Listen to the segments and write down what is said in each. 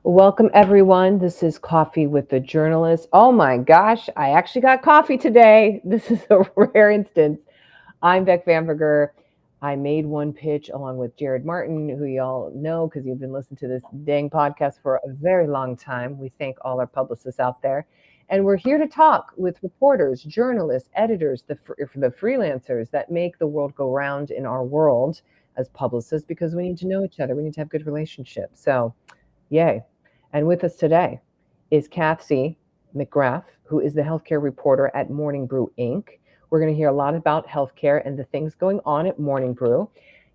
Welcome, everyone. This is Coffee with the Journalist. Oh my gosh, I actually got coffee today. This is a rare instance. I'm Beck Bamberger. I made one pitch along with Jared Martin, who you all know because you've been listening to this dang podcast for a very long time. We thank all our publicists out there. And we're here to talk with reporters, journalists, editors, the freelancers that make the world go round in our world as publicists because we need to know each other. We need to have good relationships. So, yay. And with us today is Cassie McGrath, who is the healthcare reporter at Morning Brew Inc. We're going to hear a lot about healthcare and the things going on at Morning Brew.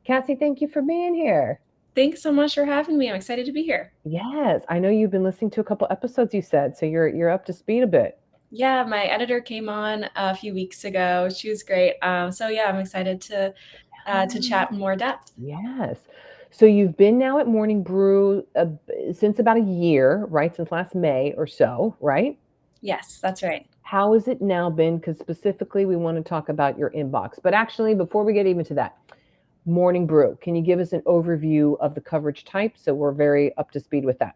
Cassie, thank you for being here. Thanks so much for having me. I'm excited to be here. Yes, I know you've been listening to a couple episodes you said, so you're up to speed a bit. Yeah, my editor came on a few weeks ago. She was great. So yeah, I'm excited to chat in more depth. Yes. So you've been now at Morning Brew since about a year, right? Since last May or so, right? Yes, that's right. How has it now been? Because specifically, we want to talk about your inbox. But actually, before we get even to that, Morning Brew, can you give us an overview of the coverage type so we're very up to speed with that?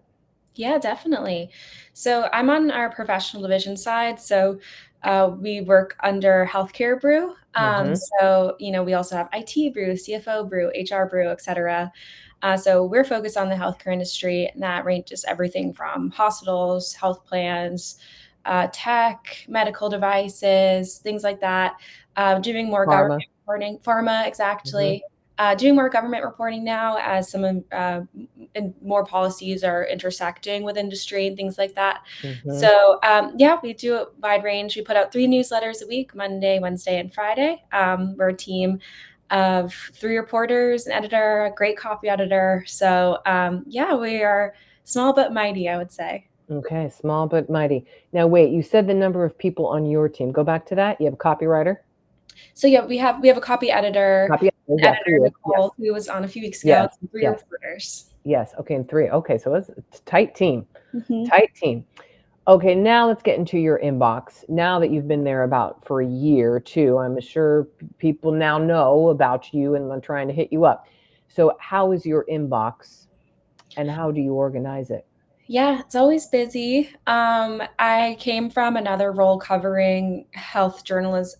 Yeah, definitely. So I'm on our professional division side. So we work under healthcare brew. Mm-hmm. We also have IT brew, CFO brew, HR brew, etc. So we're focused on the healthcare industry, and that ranges everything from hospitals, health plans, tech, medical devices, things like that. Doing more government Pharma. reporting, pharma, Mm-hmm. exactly. Doing more government reporting now as and more policies are intersecting with industry and things like that. Mm-hmm. So yeah, we do a wide range. We put out 3 newsletters a week: Monday, Wednesday, and Friday. We're a team of 3 reporters, an editor, a great copy editor. So yeah, we are small but mighty, I would say. Okay, small but mighty. Now, wait, you said the number of people on your team. Go back to that. You have a copywriter? So yeah, we have a copy editor, Copy editor, an yeah, for editor you. Nicole, Yes, who was on a few weeks ago, yes, and 3 yes, reporters. yes. Okay, and three. Okay, so it's a tight team. Mhm. Tight team. Okay, now let's get into your inbox. Now that you've been there about for a year or two, I'm sure people now know about you and are trying to hit you up. So, how is your inbox and how do you organize it? Yeah, it's always busy. I came from another role covering health journalism,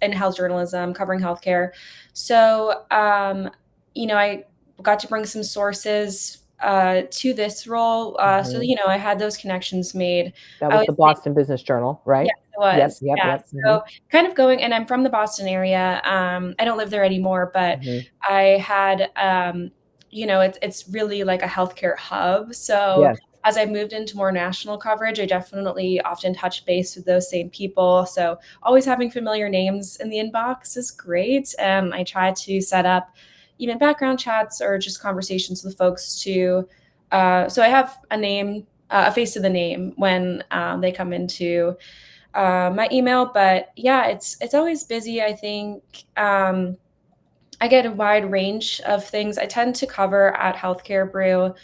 covering healthcare. So I got to bring some sources to this role. Mhm. I had those connections made. That I was always the think, Boston Business Journal, yeah, right? it Yep, was. yep, Yeah. yep. Mhm. So kind of going, and I'm from the Boston area. I don't live there anymore, but Mhm. I had, it's really like a healthcare hub. So Yes. as I moved into more national coverage, I definitely often touch base with those same people. So always having familiar names in the inbox is great. And I try to set up even background chats or just conversations with folks so I have a name, a face to the name when they come into my email. But yeah, it's always busy. I think I get a wide range of things. I tend to cover at Healthcare Brew,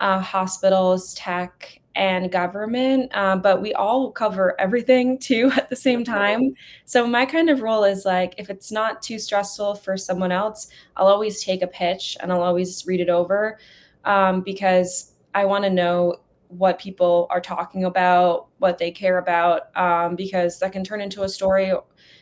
hospitals, tech, and government, but we all cover everything too at the same time. So my kind of role is like, if it's not too stressful for someone else, I'll always take a pitch and I'll always read it over, because I want to know what people are talking about, what they care about, because that can turn into a story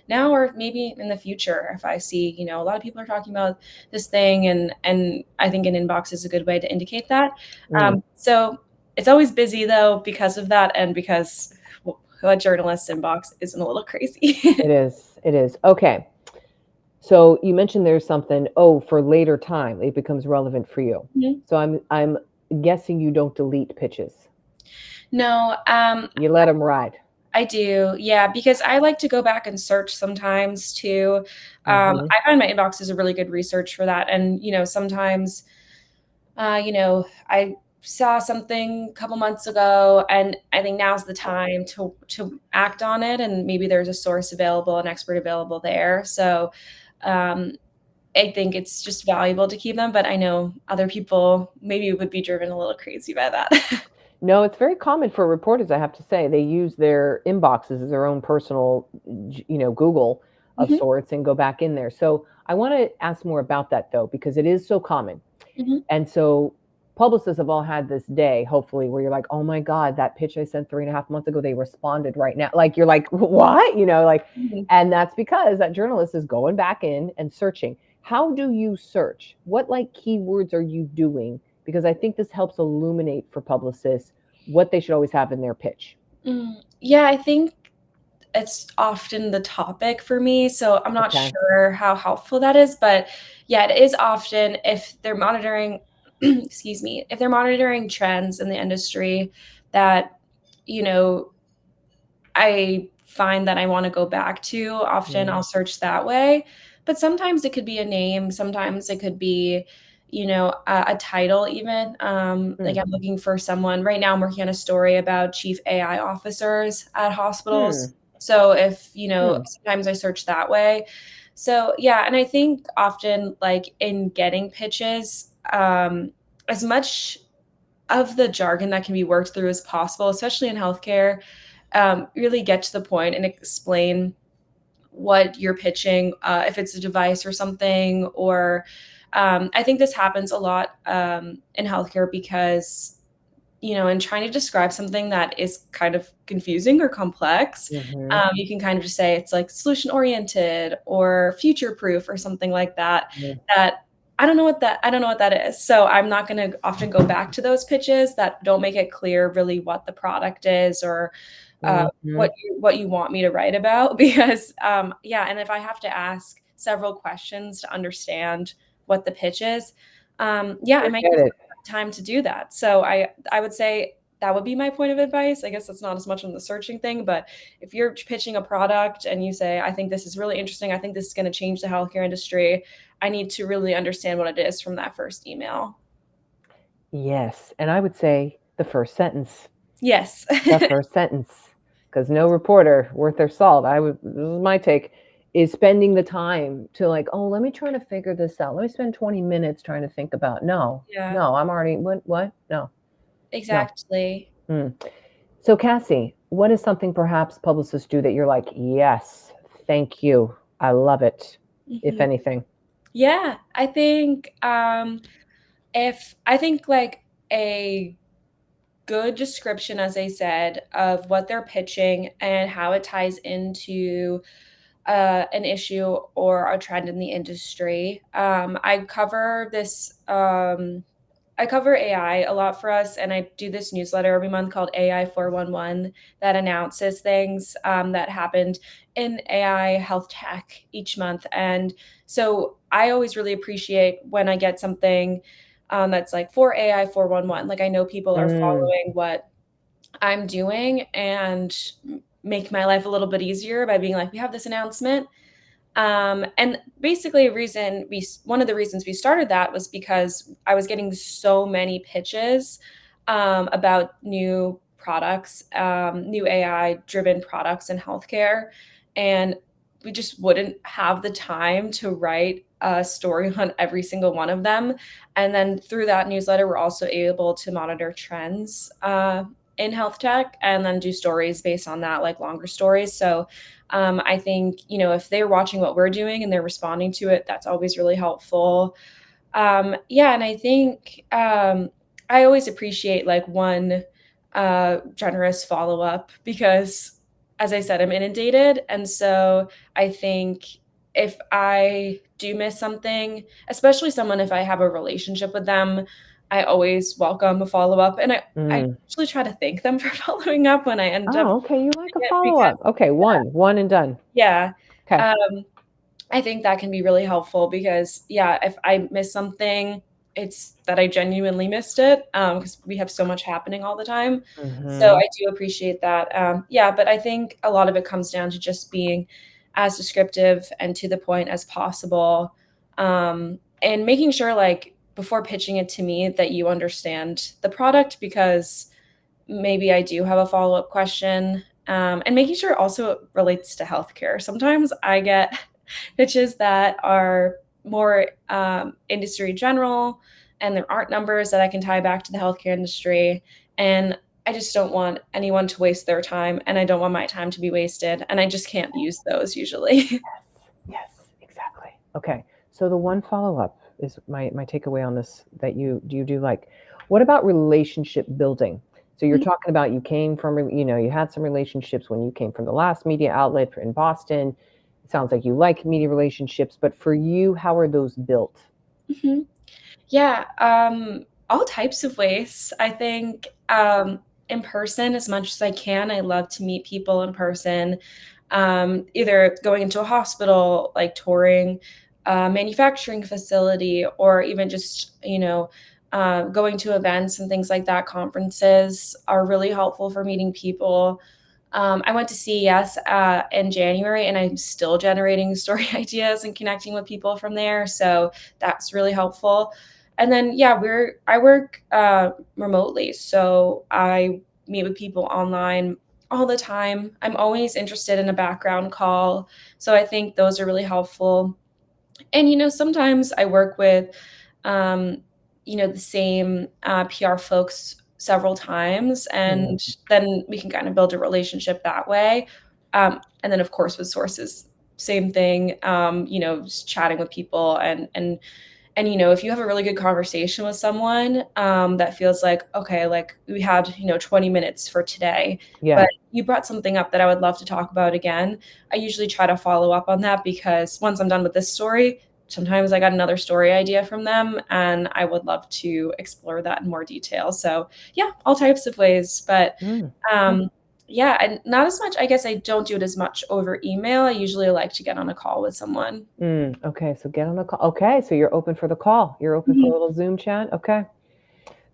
now or maybe in the future if I see, a lot of people are talking about this thing, and I think an inbox is a good way to indicate that. Mm. So it's always busy though because of that, and because a journalist's inbox isn't a little crazy. It is. It is. Okay. So you mentioned there's something, oh, for later time, it becomes relevant for you. Mhm. So I'm guessing you don't delete pitches. No, You let them ride. I do, yeah, because I like to go back and search sometimes too. Hmm. I find my inbox is a really good research for that, and sometimes I saw something a couple months ago, and I think now's the time to act on it, and maybe there's a source available, an expert available there. So, um, I think it's just valuable to keep them, but I know other people maybe would be driven a little crazy by that. No, it's very common for reporters, I have to say. They use their inboxes as their own personal, Google of Mhm, sorts and go back in there. So I want to ask more about that though, because it is so common. mhm. And so publicists have all had this day, hopefully, where you're like, oh my God, that pitch I sent 3.5 months ago, they responded right now. Like, you're like, what? Like, and that's because that journalist is going back in and searching. How do you search? What like keywords are you doing? Because I think this helps illuminate for publicists what they should always have in their pitch. Yeah, I think it's often the topic for me, so I'm not sure how helpful that is, but yeah, it is often if they're monitoring excuse me, if they're monitoring trends in the industry that, I find that I wanna go back to, often I'll search that way, but sometimes it could be a name, sometimes it could be, a title even, like I'm looking for someone right now I'm working on a story about chief AI officers at hospitals. So if, sometimes I search that way. So, yeah, and I think often, like, in getting pitches, as much of the jargon that can be worked through as possible, especially in healthcare, really get to the point and explain what you're pitching, if it's a device or something, or I think this happens a lot in healthcare because, in trying to describe something that is kind of confusing or complex, you can kind of just say it's like solution oriented or future proof or something like that. That I don't know what that is. So I'm not going to often go back to those pitches that don't make it clear really what the product is or what you want me to write about because yeah, and if I have to ask several questions to understand what the pitch is, yeah, I might take time to do that. So I would say that would be my point of advice. I guess that's not as much on the searching thing, but if you're pitching a product and you say, I think this is really interesting, I think this is going to change the healthcare industry, I need to really understand what it is from that first email. Yes, and I would say the first sentence. Yes. The first sentence, because no reporter worth their salt, this is my take, is spending the time to like, oh, let me try to figure this out. Let me spend 20 minutes trying to think about, no, I'm already, what? No. Exactly. No. So Cassie, what is something perhaps publicists do that you're like, yes, thank you, I love it, if anything? Yeah, I think like a good description, as I said, of what they're pitching and how it ties into an issue or a trend in the industry. I cover AI a lot for us, and I do this newsletter every month called AI 411 that announces things that happened in AI health tech each month. And so I always really appreciate when I get something that's like for AI 411. Like I know people are following what I'm doing and make my life a little bit easier by being like, we have this announcement. And basically, one of the reasons we started that was because I was getting so many pitches about new products, new AI-driven products in healthcare, and we just wouldn't have the time to write a story on every single one of them. And then through that newsletter, we're also able to monitor trends in health tech and then do stories based on that, like longer stories. So I think, if they're watching what we're doing and they're responding to it, that's always really helpful. Yeah, and I think I always appreciate like one generous follow up because, as I said, I'm inundated. And so I think if I do miss something, especially someone if I have a relationship with them, I always welcome a follow up. And I actually try to thank them for following up when I end up. Oh, okay. You like a follow-up. Okay, one and done. Yeah. Okay. I think that can be really helpful because, yeah, if I miss something, it's that I genuinely missed it because we have so much happening all the time. So I do appreciate that. Yeah, but I think a lot of it comes down to just being as descriptive and to the point as possible, and making sure, like, before pitching it to me, that you understand the product because maybe I do have a follow-up question, and making sure also it relates to healthcare. Sometimes I get pitches that are more industry general, and there aren't numbers that I can tie back to the healthcare industry. And I just don't want anyone to waste their time, and I don't want my time to be wasted. And I just can't use those usually. Yes, exactly. Okay. So the one follow-up is my takeaway on this that you do like. What about relationship building? So you're Mhm. talking about you came from, you had some relationships when you came from the last media outlet in Boston. It sounds like you like media relationships, but for you, how are those built? Mhm. Yeah, all types of ways. I think, in person as much as I can. I love to meet people in person, either going into a hospital, like touring a manufacturing facility, or even just, going to events and things like that. Conferences are really helpful for meeting people. I went to CES in January, and I'm still generating story ideas and connecting with people from there. So that's really helpful. And then, yeah, I work remotely, so I meet with people online all the time. I'm always interested in a background call, so I think those are really helpful. And, sometimes I work with, um, the same, PR folks several times, Mm, and then we can kind of build a relationship that way. And then, of course, with sources, same thing, just chatting with people and, if you have a really good conversation with someone, that feels like, okay, like we had, 20 minutes for today, yeah. but you brought something up that I would love to talk about again. I usually try to follow up on that because once I'm done with this story, sometimes I got another story idea from them and I would love to explore that in more detail. So yeah, all types of ways. But Mm. um, yeah, and not as much, I guess I don't do it as much over email. I usually like to get on a call with someone. Okay, so get on the call. Okay, so you're open for the call. You're open for a Mhm. little Zoom chat. Okay,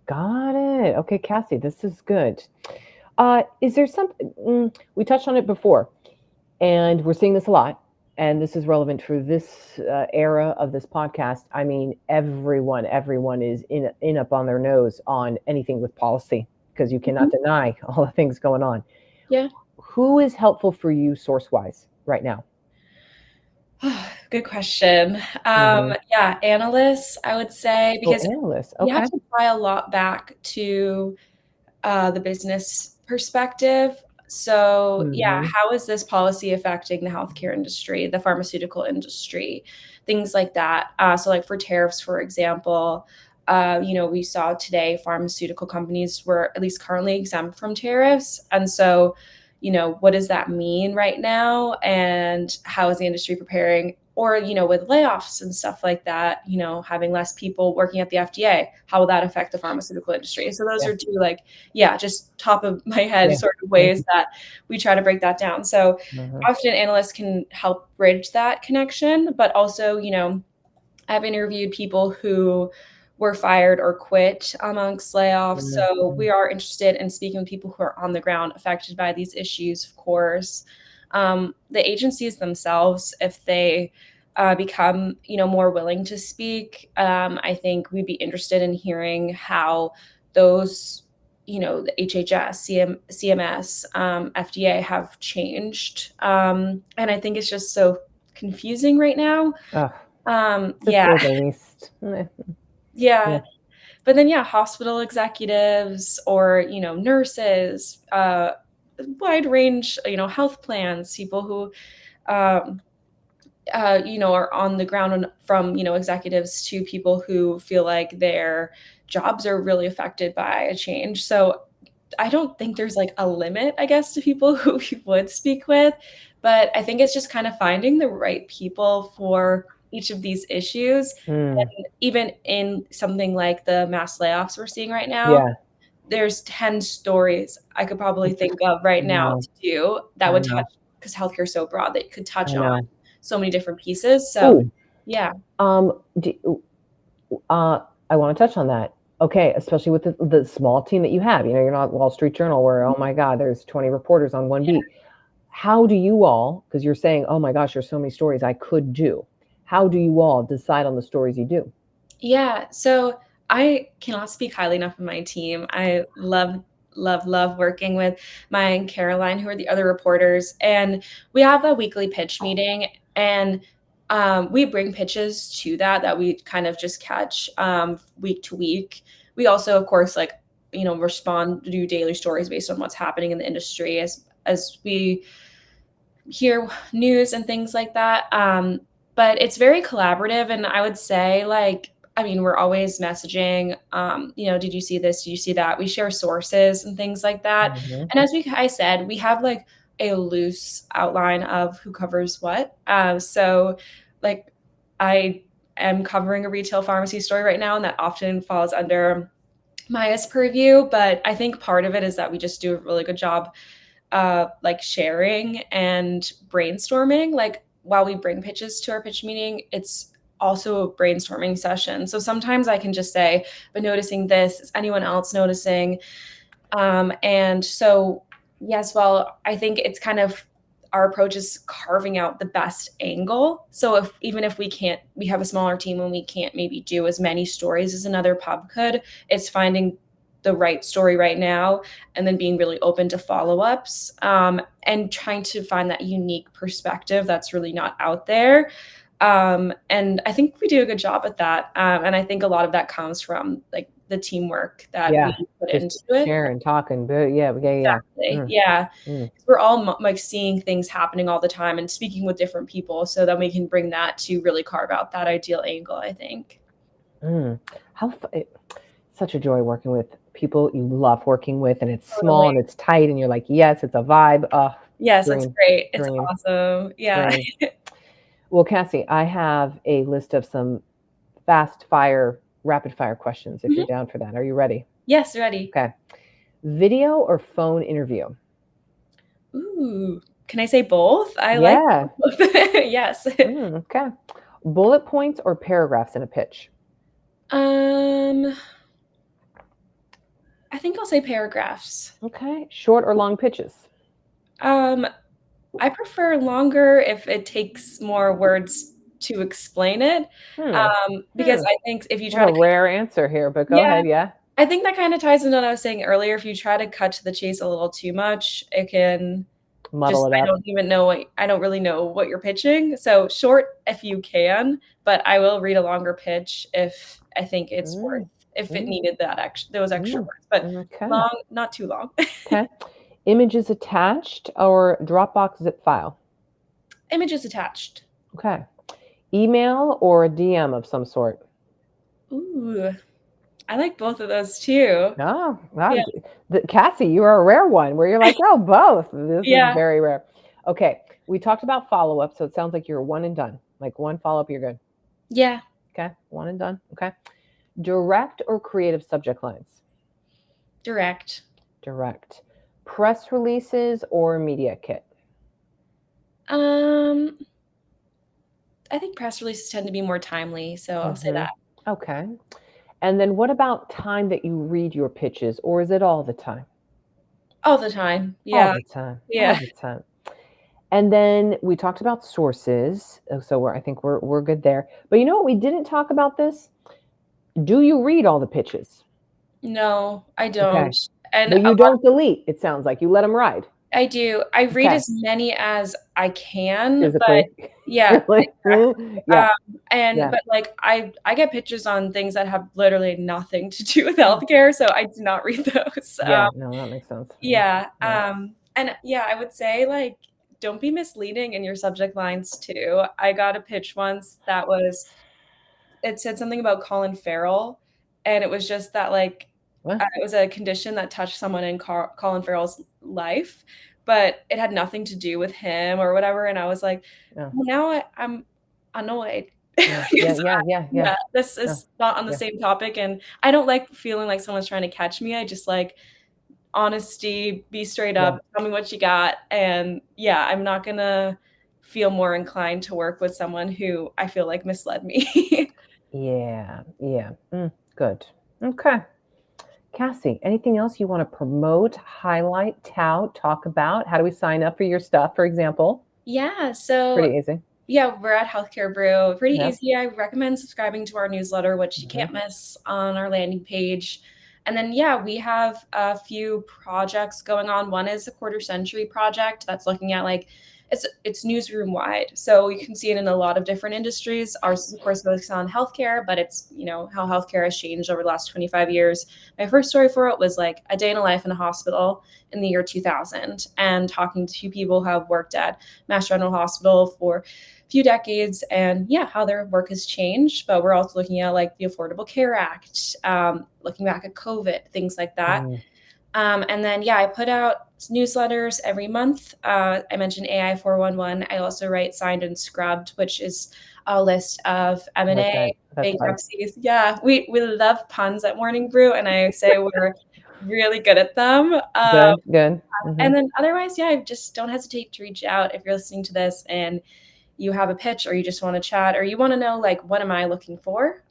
got it. Okay, Cassie, this is good. Is there something we touched on it before, and we're seeing this a lot, and this is relevant for this era of this podcast. I mean, everyone is in up on their nose on anything with policy because you cannot Mhm. deny all the things going on. Yeah. Who is helpful for you source wise right now? Good question. Hmm. Yeah, analysts, I would say, Oh, because analysts. you have Okay. to tie a lot back to the business perspective. So, yeah, Hmm. how is this policy affecting the healthcare industry, the pharmaceutical industry, things like that. So, like for tariffs, for example, we saw today pharmaceutical companies were at least currently exempt from tariffs. And so, what does that mean right now? And how is the industry preparing? Or, with layoffs and stuff like that, having less people working at the FDA, how will that affect the pharmaceutical industry? So those Yeah. are two, like, yeah, just top of my head Yeah. sort of ways that we try to break that down. So Hmm. often analysts can help bridge that connection, but also, I've interviewed people who were fired or quit amongst layoffs. So Hmm. we are interested in speaking with people who are on the ground affected by these issues, of course. The agencies themselves, if they become, more willing to speak, I think we'd be interested in hearing how those, the HHS, CMS, FDA have changed. And I think it's just so confusing right now. Ugh, to Yeah, say the least. yeah. Yeah. But then, yeah, hospital executives or, nurses, wide range, health plans, people who, um, are on the ground and from, executives to people who feel like their jobs are really affected by a change. So I don't think there's like a limit, I guess, to people who we would speak with, but I think it's just kind of finding the right people for each of these issues. Mm. And even in something like the mass layoffs we're seeing right now, Yeah. there's 10 stories I could probably think of right I now know. to do that I would touch know. because healthcare is so broad that it could touch I on know. so many different pieces. So, Ooh. yeah. Do, I want to touch on that. Okay, especially with the small team that you have. You're not Wall Street Journal where, oh my God, there's 20 reporters on one beat. How do you all, because you're saying, oh my gosh, there's so many stories I could do. How do you all decide on the stories you do? Yeah, so I cannot speak highly enough of my team. I love, love, love working with Maya and Caroline, who are the other reporters, and we have a weekly pitch meeting, and we bring pitches to that we kind of just catch week to week. We also, of course, like respond to do daily stories based on what's happening in the industry as we hear news and things like that. But it's very collaborative, and I would say like I mean, we're always messaging, did you see this? Did you see that? We share sources and things like that. Mhm. And I said, we have like a loose outline of who covers what. So like I am covering a retail pharmacy story right now, and that often falls under Maya's purview. But I think part of it is that we just do a really good job like sharing and brainstorming. Like while we bring pitches to our pitch meeting, it's also a brainstorming session. So sometimes I can just say, but noticing this, is anyone else noticing? And so, yes, well, I think it's kind of our approach is carving out the best angle. So even if we have a smaller team and we can't maybe do as many stories as another pub could, it's finding the right story right now and then being really open to follow-ups, and trying to find that unique perspective that's really not out there. And I think we do a good job at that. And I think a lot of that comes from like the teamwork that we Yeah, put just into it. sharing, talking, but yeah. Exactly. Mm, Yeah. mm, 'Cause we're all like seeing things happening all the time and speaking with different people so that we can bring that to really carve out that ideal angle, I think. mm. Such a joy working with people you love working with, and it's small Totally. and it's tight, and you're like, yes, it's a vibe. Oh, Yes, that's dream, great. It's dream, awesome. Yeah. dream. Well, Cassie, I have a list of some fast fire, rapid fire questions if you're Mhm. down for that. Are you ready? Yes, ready. Okay. Video or phone interview? Ooh. Can I say both? I like Yeah. both. Yes. Okay. Bullet points or paragraphs in a pitch? Um, I think I'll say paragraphs. Okay. Short or long pitches? Um, I prefer longer if it takes more words to explain it, Hmm. because Hmm. I think if you What try a to rare answer here, but go yeah, ahead. Yeah. I think that kinda ties into what I was saying earlier. If you try to cut to the chase a little too much, it can Muddle just it up. I don't really know what you're pitching. So short if you can, but I will read a longer pitch if I think it's worth Mm, if it mm, needed those extra mm. words, but Okay. long not too long. Okay. Images attached or Dropbox zip file? Images attached. Okay. Email or a DM of some sort? Ooh, I like both of those too. Oh, Yeah. wow. Cassie, you are a rare one where you're like, oh, both. This is Yeah. very rare. Okay. We talked about follow up. So it sounds like you're one and done. Like one follow up, you're good. Yeah. Okay. One and done. Okay. Direct or creative subject lines? Direct. Direct. Press releases or media kit? Um, I think press releases tend to be more timely, so I'll say Hmm. that. Okay. And then what about time that you read your pitches, or is it all the time? All the time. All Yeah. the time. All Yeah. the time. And then we talked about sources. So I think we're good there. But you know what? We didn't talk about this. Do you read all the pitches? No, I Okay. don't. And But a you lot don't delete. It sounds like you let them ride. I do. I read Okay. as many as I can, but Physically. yeah, You're like, exactly. yeah, And yeah, but, like, I get pitches on things that have literally nothing to do with healthcare, so I do not read those. yeah. No, that makes sense. Yeah, Yeah, yeah. and yeah, I would say, like, don't be misleading in your subject lines too. I got a pitch once that was it said something about Colin Farrell, and it was just that, like, What? it was a condition that touched someone in Colin Farrell's life, but it had nothing to do with him or whatever, and I was like, Yeah, "Well, now I'm annoyed." yeah, yeah, Because yeah, yeah, yeah, yeah, this yeah, is not on the yeah, same topic, and I don't like feeling like someone's trying to catch me. I just like honesty, be straight yeah, up, tell me what you got, and yeah, I'm not gonna feel more inclined to work with someone who I feel like misled me. yeah, yeah. Good. Okay. Cassie, anything else you want to promote, highlight, tout, talk about? How do we sign up for your stuff, for example? Yeah, so Pretty easy. yeah, we're at Healthcare Brew. Pretty Yeah. easy. I recommend subscribing to our newsletter, which you Hmm. can't miss on our landing page. And then, yeah, we have a few projects going on. One is a quarter century project that's looking at like it's newsroom wide. So you can see it in a lot of different industries. Ours, of course, focused on healthcare, but it's, how healthcare has changed over the last 25 years. My first story for it was like a day in a life in a hospital in the year 2000, and talking to people who have worked at Mass General Hospital for a few decades, and yeah, how their work has changed. But we're also looking at like the Affordable Care Act, looking back at COVID, things like that. Mm, And then, yeah, I put out newsletters every month. I mentioned AI 411. I also write Signed and Scrubbed, which is a list of I like M&A that. That's fun. bankruptcies. Yeah, we love puns at Morning Brew, and I say we're really good at them. Good, good. Hmm. And then otherwise, yeah, just don't hesitate to reach out if you're listening to this and you have a pitch, or you just want to chat, or you want to know like, what am I looking for?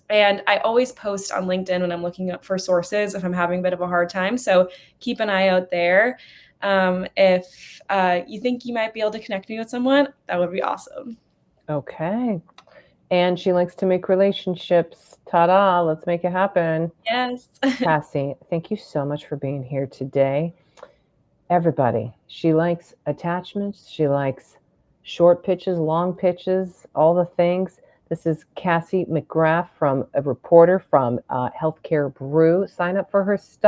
And I always post on LinkedIn when I'm looking up for sources if I'm having a bit of a hard time. So keep an eye out there. If you think you might be able to connect me with someone, that would be awesome. Okay. And she likes to make relationships. Ta-da, let's make it happen. Yes. Cassie, thank you so much for being here today. Everybody, she likes attachments. She likes short pitches, long pitches, all the things. This is Cassie McGrath, from a reporter from Healthcare Brew. Sign up for her stuff.